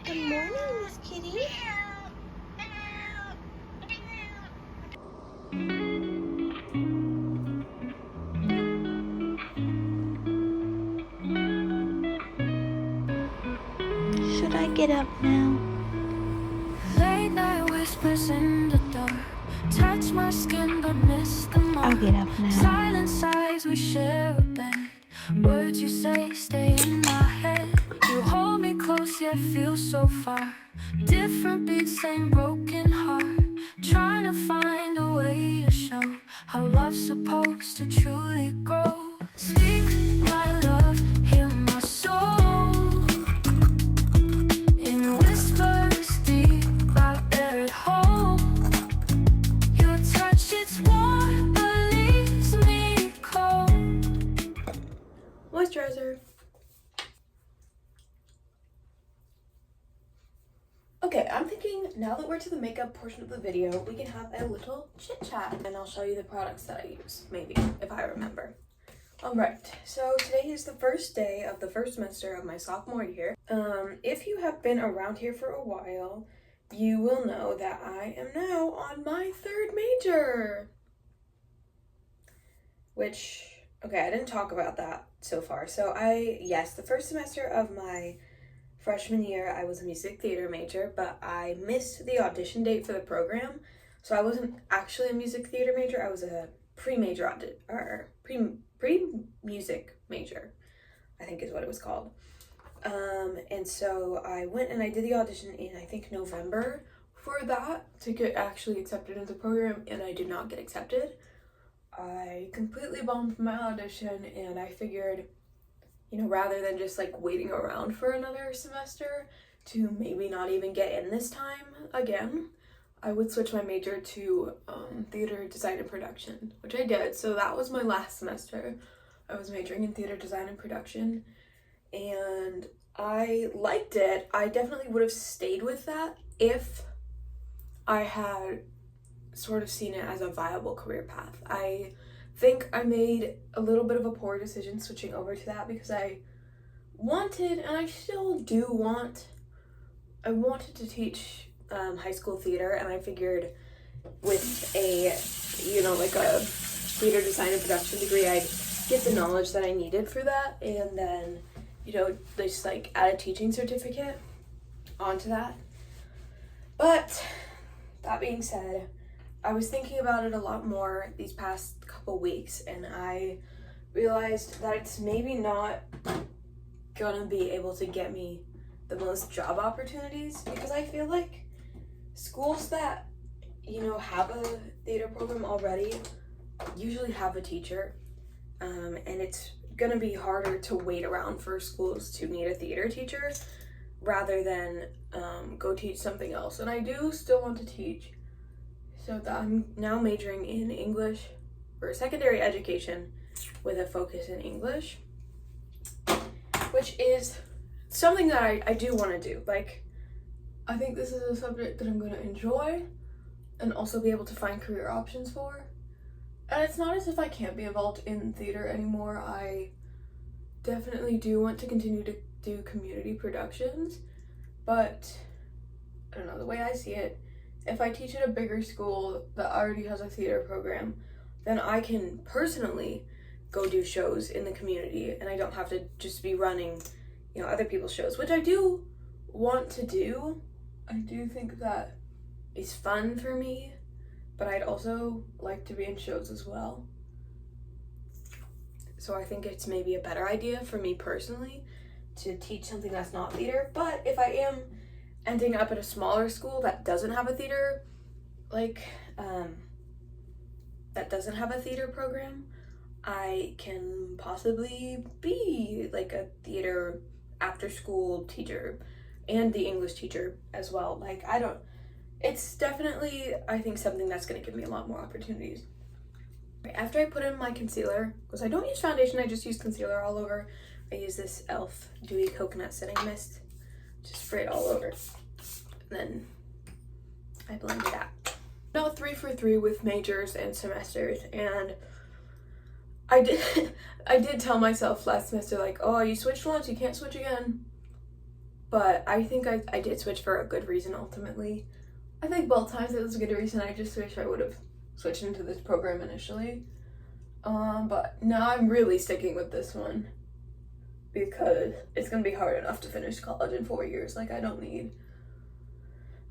Good morning, Miss Kitty. Should I get up now? Late night whispers in the dark, touch my skin but miss the mark. I'll get up now. Silent sighs we share a bed. Words you say stay in my head. You hold me close yet feel so far. Different beats, same broken heart. Trying to find a way to show how love's supposed to truly grow. Speak my love, hear my soul. In whispers deep out there at home. Your touch, it's warm but leaves me cold. Moisturizer. Okay, I'm thinking now that we're to the makeup portion of the video, we can have a little chit chat and I'll show you the products that I use, maybe, if I remember. Alright, so today is the first day of the first semester of my sophomore year. If you have been around here for a while, you will know that I am now on my third major. Which, okay, I didn't talk about that so far. So yes, the first semester of my freshman year, I was a music theater major, but I missed the audition date for the program. So I wasn't actually a music theater major, I was a pre-music major, I think is what it was called. And so I went and I did the audition in, I think, November for that to get actually accepted into the program, and I did not get accepted. I completely bombed my audition, and I figured, rather than just like waiting around for another semester to maybe not even get in this time again, I would switch my major to theater design and production, which I did. So that was my last semester. I was majoring in theater design and production, and I liked it. I definitely would have stayed with that if I had sort of seen it as a viable career path. I think I made a little bit of a poor decision switching over to that because I wanted, and I still do want, I wanted to teach high school theater, and I figured with a, like a theater design and production degree, I'd get the knowledge that I needed for that, and then, just like add a teaching certificate onto that. But that being said, I was thinking about it a lot more these past couple weeks, and I realized that it's maybe not gonna be able to get me the most job opportunities, because I feel like schools that, have a theater program already usually have a teacher, and it's gonna be harder to wait around for schools to need a theater teacher rather than go teach something else. And I do still want to teach, so that I'm now majoring in English for secondary education with a focus in English, which is something that I do want to do. Like, I think this is a subject that I'm going to enjoy and also be able to find career options for. And it's not as if I can't be involved in theater anymore. I definitely do want to continue to do community productions, but I don't know, the way I see it, if I teach at a bigger school that already has a theater program, then I can personally go do shows in the community, and I don't have to just be running, other people's shows, which I do want to do. I do think that is fun for me, but I'd also like to be in shows as well. So I think it's maybe a better idea for me personally to teach something that's not theater. But if I am ending up at a smaller school that doesn't have a theater, that doesn't have a theater program, I can possibly be like a theater after school teacher and the English teacher as well. It's definitely, I think, something that's going to give me a lot more opportunities. After I put in my concealer, because I don't use foundation, I just use concealer all over. I use this e.l.f. Dewy Coconut Setting Mist. Just spray it all over. And then I blend it out. Now 3 for 3 with majors and semesters, and I did tell myself last semester, like, oh, you switched once, you can't switch again. but I think I did switch for a good reason ultimately. I think both times it was a good reason. I just wish I would have switched into this program initially. But now I'm really sticking with this one because it's gonna be hard enough to finish college in 4 years. Like, I don't need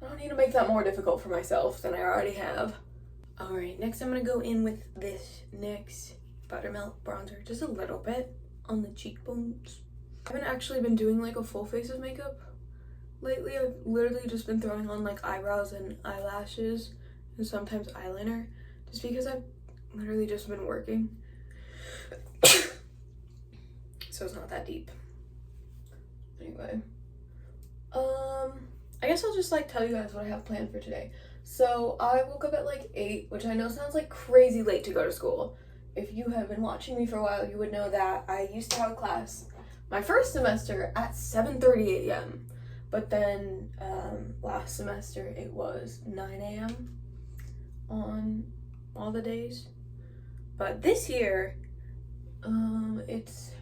to make that more difficult for myself than I already have. Alright, next I'm gonna go in with this NYX Buttermilk bronzer, just a little bit on the cheekbones. I haven't actually been doing like a full face of makeup lately. I've literally just been throwing on like eyebrows and eyelashes and sometimes eyeliner, just because I've literally just been working. So it's not that deep. Anyway, I guess I'll just like tell you guys what I have planned for today. So I woke up at like 8, which I know sounds like crazy late to go to school. If you have been watching me for a while, you would know that I used to have a class my first semester at 7:30 a.m. But then last semester it was 9 a.m. on all the days. But this year, it's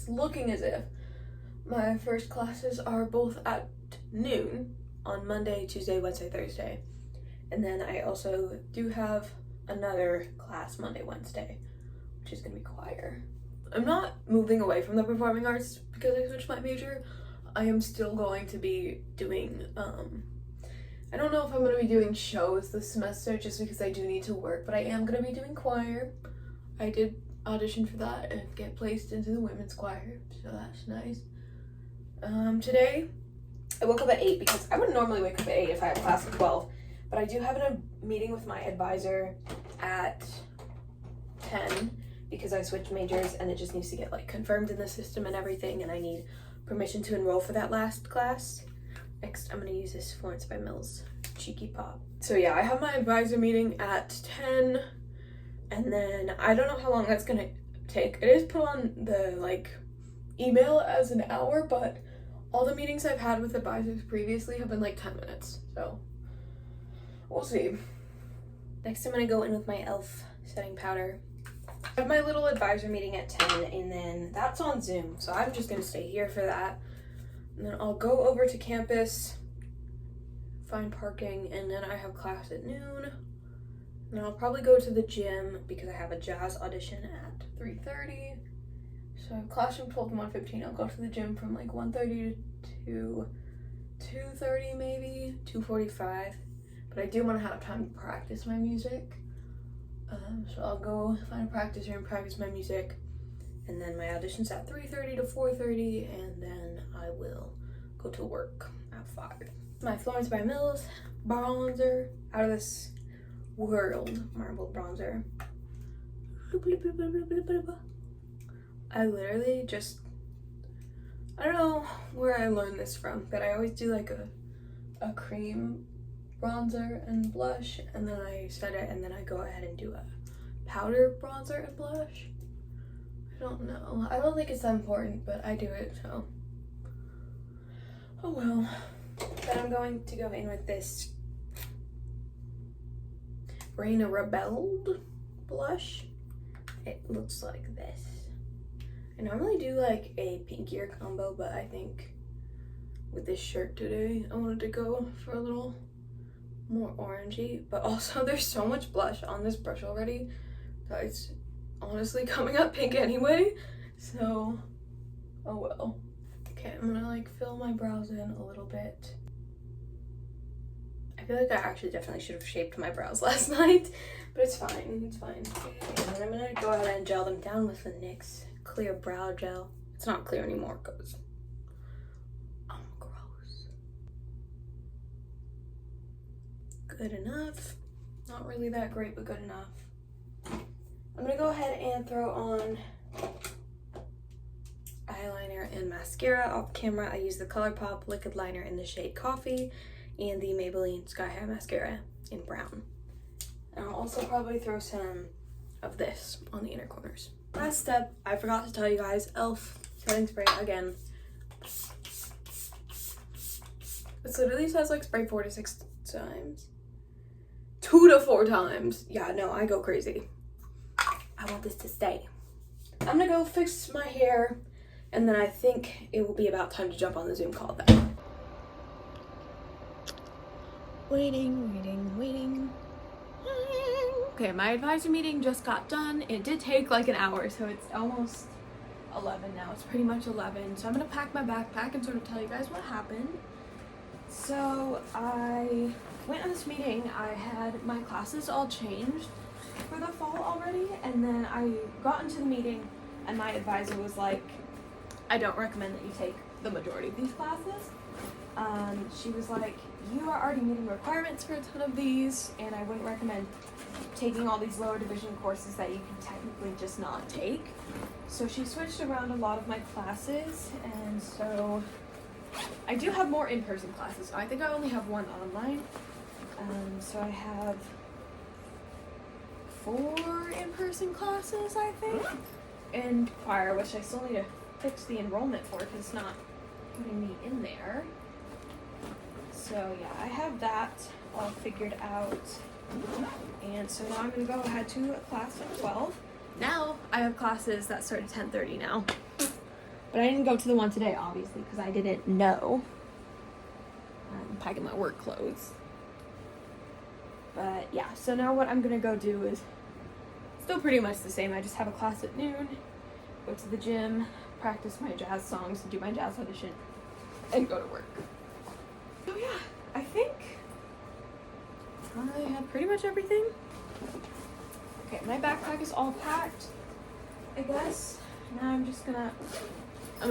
looking as if my first classes are both at noon on Monday, Tuesday, Wednesday, Thursday. And then I also do have another class Monday, Wednesday, which is gonna be choir. I'm not moving away from the performing arts because I switched my major. I am still going to be doing, I don't know if I'm gonna be doing shows this semester just because I do need to work, but I am gonna be doing choir. I did audition for that and get placed into the women's choir, so that's nice. Today, I woke up at 8 because I wouldn't normally wake up at 8 if I had class at 12, but I do have a meeting with my advisor at 10 because I switched majors and it just needs to get like confirmed in the system and everything, and I need permission to enroll for that last class. Next, I'm gonna use this Florence by Mills Cheeky Pop. So yeah, I have my advisor meeting at 10, and then I don't know how long that's gonna take. It is put on the like email as an hour, but all the meetings I've had with advisors previously have been like 10 minutes, so we'll see. Next, I'm gonna go in with my e.l.f. setting powder. I have my little advisor meeting at 10, and then that's on Zoom, so I'm just gonna stay here for that. And then I'll go over to campus, find parking, and then I have class at noon. And I'll probably go to the gym because I have a jazz audition at 3:30. So I have class from 12 to 1:15. I'll go to the gym from like 1:30 to 2:30 maybe, 2:45. But I do want to have time to practice my music. So I'll go find a practice room, practice my music. And then my audition's at 3:30 to 4:30, and then I will go to work at 5. My Florence by Mills bronzer, out of this world marble bronzer. I literally just, I don't know where I learned this from, but I always do like a cream bronzer and blush, and then I set it, and then I go ahead and do a powder bronzer and blush. I don't know. I don't think it's that important, but I do it, so. Oh well. Then I'm going to go in with this Reina Rebelled blush. It looks like this. I normally do like a pinkier combo, but I think with this shirt today, I wanted to go for a little more orangey. But also there's so much blush on this brush already that it's honestly coming up pink anyway. So, oh well. Okay, I'm gonna like fill my brows in a little bit. I feel like I actually definitely should have shaped my brows last night, but it's fine, it's fine. And then I'm gonna go ahead and gel them down with the NYX Clear Brow Gel. It's not clear anymore because I'm gross. Good enough. Not really that great, but good enough. I'm gonna go ahead and throw on eyeliner and mascara. Off camera, I use the ColourPop liquid liner in the shade Coffee and the Maybelline Sky High mascara in brown. And I'll also probably throw some of this on the inner corners. Last step, I forgot to tell you guys, e.l.f. setting spray again. It literally says like spray 4 to 6 times. 2 to 4 times. Yeah, no, I go crazy. I want this to stay. I'm gonna go fix my hair and then I think it will be about time to jump on the Zoom call then. Waiting. Okay, my advisor meeting just got done. It did take like an hour, so it's almost 11 now. It's pretty much 11. So I'm gonna pack my backpack and sort of tell you guys what happened. So I went on this meeting. I had my classes all changed for the fall already, and then I got into the meeting and my advisor was like, I don't recommend that you take the majority of these classes. She was like, you are already meeting requirements for a ton of these, and I wouldn't recommend taking all these lower division courses that you can technically just not take. So she switched around a lot of my classes, and so I do have more in-person classes. So I think I only have one online. So I have 4 in-person classes, I think, and choir, which I still need to fix the enrollment for because it's not putting me in there. So yeah, I have that all figured out. And so now I'm going to go ahead to a class at 12. Now I have classes that start at 10:30 now. But I didn't go to the one today, obviously, because I didn't know. I'm packing my work clothes. But yeah, so now what I'm going to go do is still pretty much the same. I just have a class at noon, go to the gym, practice my jazz songs, do my jazz audition, and go to work. So yeah, I think I have pretty much everything. Okay, my backpack is all packed, I guess. Now I'm gonna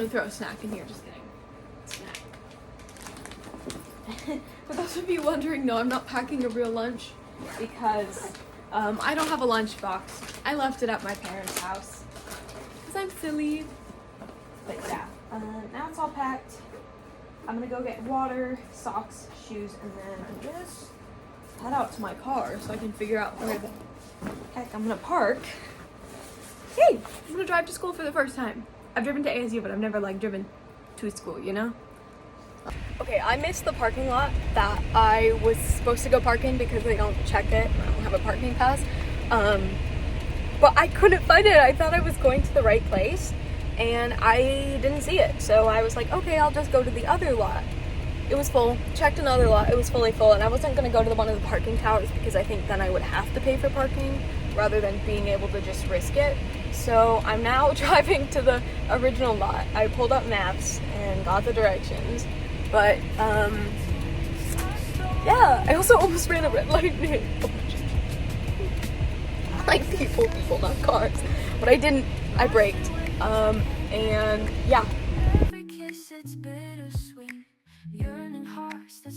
throw a snack in here, just kidding. Snack. For those of you wondering, no, I'm not packing a real lunch because I don't have a lunch box. I left it at my parents' house because I'm silly. But yeah, now it's all packed. I'm gonna go get water, socks, shoes, and then I'm just head out to my car so I can figure out where the heck I'm gonna park. Hey, I'm gonna drive to school for the first time. I've driven to ASU, but I've never like driven to school, you know? Okay, I missed the parking lot that I was supposed to go park in because they don't check it. I don't have a parking pass. But I couldn't find it. I thought I was going to the right place and I didn't see it. So I was like, okay, I'll just go to the other lot. It was full. Checked another lot. It was fully full, and I wasn't gonna go to one of the parking towers because I think then I would have to pay for parking rather than being able to just risk it. So I'm now driving to the original lot. I pulled up maps and got the directions, but yeah, I also almost ran a red light. Like people, not cars. But I didn't. I braked. And yeah. Every kiss, it's bittersweet. Yearning hearts that